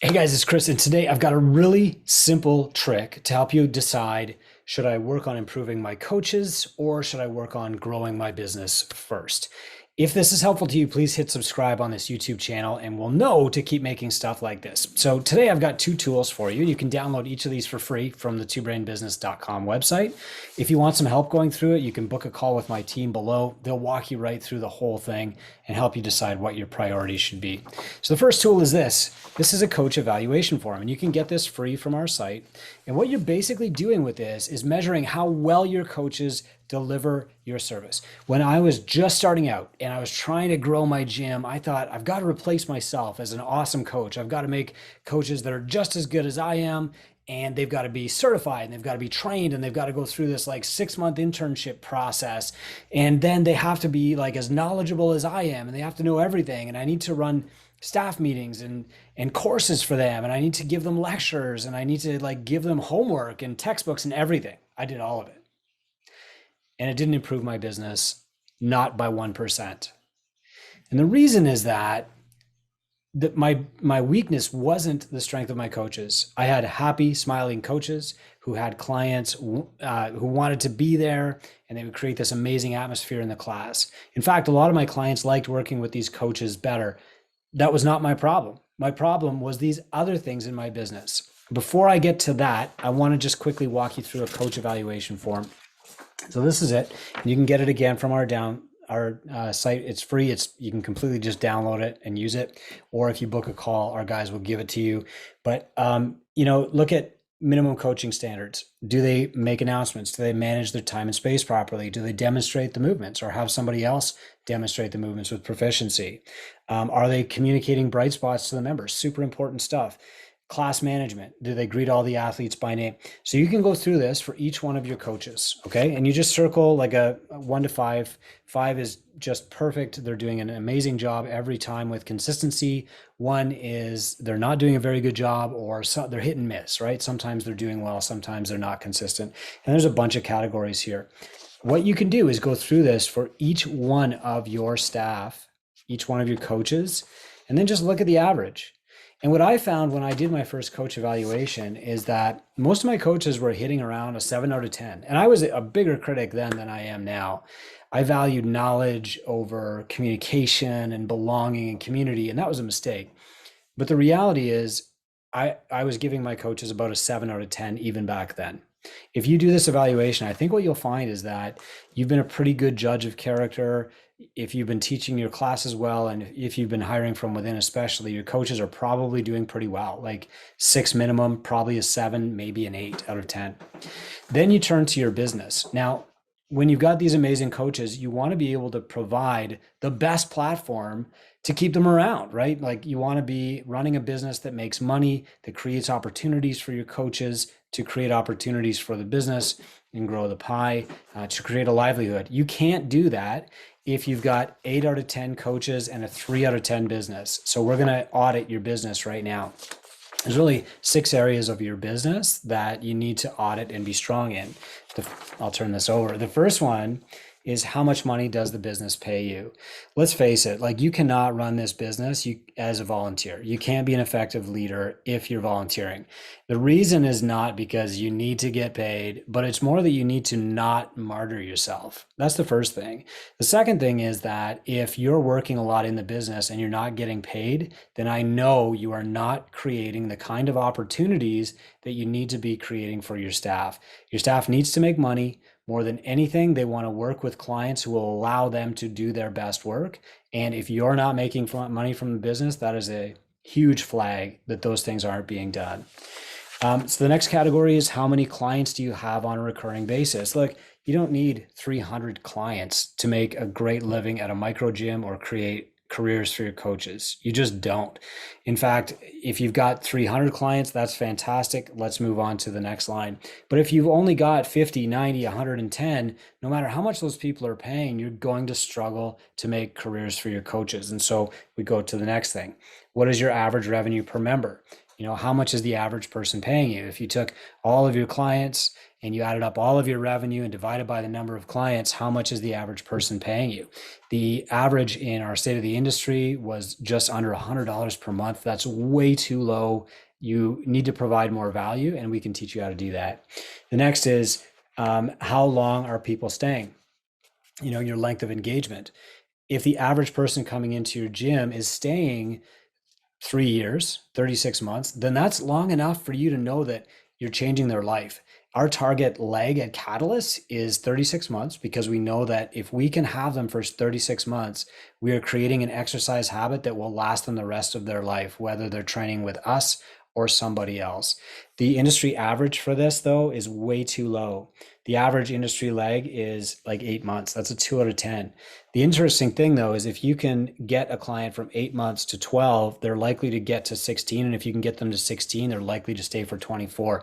Hey guys, it's Chris, and today I've got a really simple trick to help you decide, should I work on improving my coaches or should I work on growing my business first? If this is helpful to you, please hit subscribe on this YouTube channel and we'll know to keep making stuff like this. So today I've got two tools for you. You can download each of these for free from the twobrainbusiness.com website. If you want some help going through it, you can book a call with my team below. They'll walk you right through the whole thing and help you decide what your priorities should be. So the first tool is this. This is a coach evaluation form, and you can get this free from our site. And what you're basically doing with this is measuring how well your coaches deliver your service. When I was just starting out and I was trying to grow my gym, I thought, I've got to replace myself as an awesome coach. I've got to make coaches that are just as good as I am, and they've got to be certified and they've got to be trained and they've got to go through this like 6-month internship process. And then they have to be like as knowledgeable as I am, and they have to know everything. And I need to run staff meetings and courses for them. And I need to give them lectures, and I need to like give them homework and textbooks and everything. I did all of it. And it didn't improve my business, not by 1%. And the reason is that my weakness wasn't the strength of my coaches. I had happy, smiling coaches who had clients who wanted to be there, and they would create this amazing atmosphere in the class. In fact, a lot of my clients liked working with these coaches better. That was not my problem. My problem was these other things in my business. Before I get to that, I want to just quickly walk you through a coach evaluation form. So this is it. You can get it again from our site. It's free. You can completely just download it and use it. Or if you book a call, our guys will give it to you. But look at minimum coaching standards. Do they make announcements? Do they manage their time and space properly? Do they demonstrate the movements or have somebody else demonstrate the movements with proficiency? Are they communicating bright spots to the members? Super important stuff. Class management. Do they greet all the athletes by name? So you can go through this for each one of your coaches, okay? And you just circle like a 1 to 5. 5 is just perfect. They're doing an amazing job every time with consistency. 1 is they're not doing a very good job, or they're hit and miss, right? Sometimes they're doing well, sometimes they're not consistent. And there's a bunch of categories here. What you can do is go through this for each one of your staff, each one of your coaches, and then just look at the average. And what I found when I did my first coach evaluation is that most of my coaches were hitting around a 7 out of 10. And I was a bigger critic then than I am now. I valued knowledge over communication and belonging and community, and that was a mistake. But the reality is I was giving my coaches about a 7 out of 10 even back then. If you do this evaluation, I think what you'll find is that you've been a pretty good judge of character. If you've been teaching your classes well, and if you've been hiring from within, especially, your coaches are probably doing pretty well, like 6 minimum, probably a 7, maybe an 8 out of 10. Then you turn to your business. Now, when you've got these amazing coaches, you want to be able to provide the best platform to keep them around, right? Like you want to be running a business that makes money, that creates opportunities for your coaches, to create opportunities for the business and grow the pie, to create a livelihood. You can't do that if you've got 8 out of 10 coaches and a 3 out of 10 business. So we're going to audit your business right now. There's really 6 areas of your business that you need to audit and be strong in. I'll turn this over. The first one is, how much money does the business pay you? Let's face it, like you cannot run this business as a volunteer. You can't be an effective leader if you're volunteering. The reason is not because you need to get paid, but it's more that you need to not martyr yourself. That's the first thing. The second thing is that if you're working a lot in the business and you're not getting paid, then I know you are not creating the kind of opportunities that you need to be creating for your staff. Your staff needs to make money. More than anything, they want to work with clients who will allow them to do their best work. And if you're not making money from the business, that is a huge flag that those things aren't being done. So the next category is, how many clients do you have on a recurring basis? Look, you don't need 300 clients to make a great living at a micro gym or create careers for your coaches. You just don't. In fact, if you've got 300 clients, that's fantastic. Let's move on to the next line. But if you've only got 50, 90, 110, no matter how much those people are paying, you're going to struggle to make careers for your coaches. And so we go to the next thing. What is your average revenue per member? How much is the average person paying you? If you took all of your clients and you added up all of your revenue and divided by the number of clients, how much is the average person paying you? The average in our state of the industry was just under $100 per month. That's way too low. You need to provide more value, and we can teach you how to do that. The next is how long are people staying? Your length of engagement. If the average person coming into your gym is staying 3 years, 36 months, then that's long enough for you to know that you're changing their life. Our target leg at Catalyst is 36 months because we know that if we can have them for 36 months, we are creating an exercise habit that will last them the rest of their life, whether they're training with us or somebody else. The industry average for this, though, is way too low. The average industry leg is like 8 months. That's a 2 out of 10. The interesting thing, though, is if you can get a client from 8 months to 12, they're likely to get to 16. And if you can get them to 16, they're likely to stay for 24.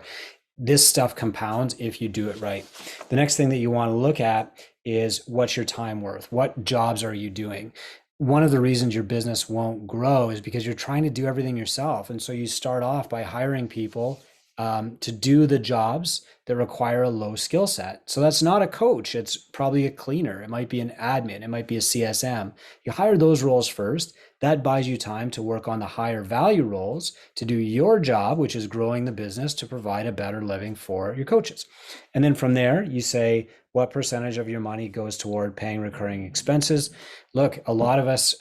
This stuff compounds if you do it right. The next thing that you want to look at is what's your time worth? What jobs are you doing? One of the reasons your business won't grow is because you're trying to do everything yourself. And so you start off by hiring people to do the jobs that require a low skill set. So that's not a coach. It's probably a cleaner. It might be an admin. It might be a CSM. You hire those roles first. That buys you time to work on the higher value roles to do your job, which is growing the business to provide a better living for your coaches. And then from there, you say, what percentage of your money goes toward paying recurring expenses? Look, a lot of us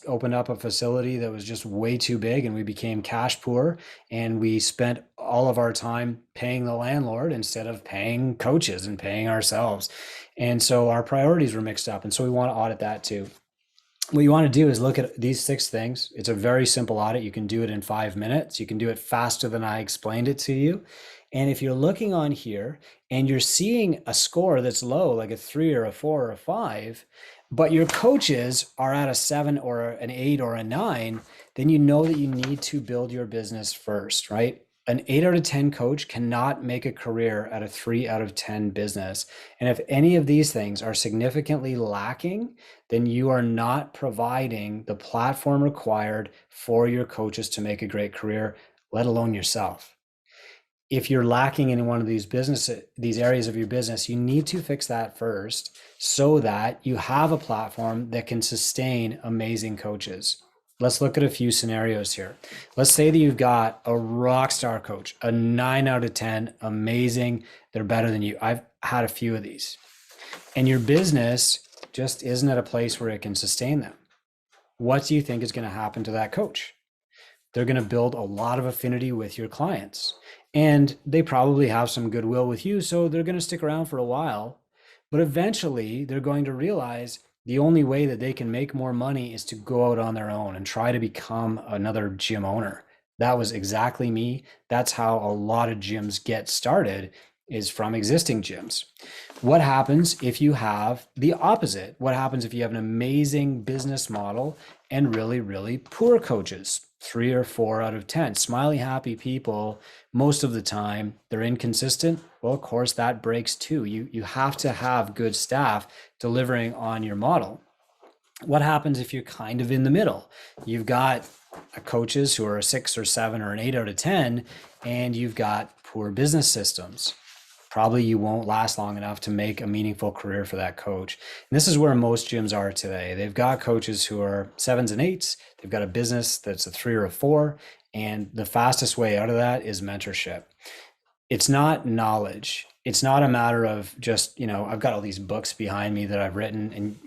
opened up a facility that was just way too big and we became cash poor, and we spent all of our time paying the landlord instead of paying coaches and paying ourselves. And so our priorities were mixed up. And so we want to audit that too. What you want to do is look at these 6 things. It's a very simple audit. You can do it in 5 minutes. You can do it faster than I explained it to you. And if you're looking on here and you're seeing a score that's low, like a 3 or a 4 or a 5, but your coaches are at a 7 or an 8 or a 9, then you know that you need to build your business first, right? An 8 out of 10 coach cannot make a career at a 3 out of 10 business. And if any of these things are significantly lacking, then you are not providing the platform required for your coaches to make a great career, let alone yourself. If you're lacking in one of these areas of your business, you need to fix that first so that you have a platform that can sustain amazing coaches. Let's look at a few scenarios here. Let's say that you've got a rock star coach, a 9 out of 10, amazing. They're better than you. I've had a few of these. And your business just isn't at a place where it can sustain them. What do you think is going to happen to that coach? They're going to build a lot of affinity with your clients. And they probably have some goodwill with you, so they're going to stick around for a while. But eventually, they're going to realize the only way that they can make more money is to go out on their own and try to become another gym owner. That was exactly me. That's how a lot of gyms get started, is from existing gyms. What happens if you have the opposite? What happens if you have an amazing business model and really, really poor coaches? 3 or 4 out of 10. Smiley, happy people, most of the time, they're inconsistent. Well, of course, that breaks too. You have to have good staff delivering on your model. What happens if you're kind of in the middle? You've got coaches who are a 6 or 7 or an 8 out of 10, and you've got poor business systems. Probably you won't last long enough to make a meaningful career for that coach. And this is where most gyms are today. They've got coaches who are 7s and 8s. They've got a business that's a 3 or a 4. And the fastest way out of that is mentorship. It's not knowledge. It's not a matter of just, I've got all these books behind me that I've written. And,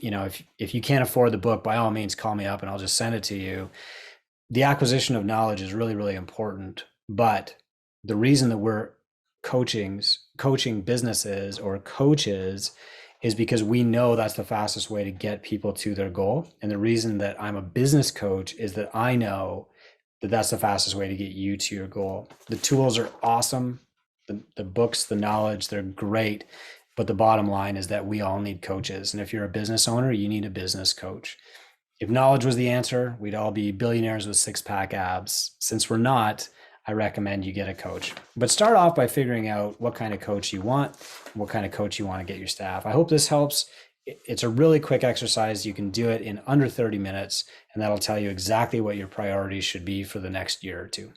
if you can't afford the book, by all means, call me up and I'll just send it to you. The acquisition of knowledge is really, really important. But the reason that we're coaching businesses or coaches is because we know that's the fastest way to get people to their goal. And the reason that I'm a business coach is that I know that that's the fastest way to get you to your goal. The tools are awesome. The books, the knowledge, they're great. But the bottom line is that we all need coaches. And if you're a business owner, you need a business coach. If knowledge was the answer, we'd all be billionaires with 6-pack abs. Since we're not, I recommend you get a coach. But start off by figuring out what kind of coach you want, what kind of coach you want to get your staff. I hope this helps. It's a really quick exercise. You can do it in under 30 minutes, and that'll tell you exactly what your priorities should be for the next year or two.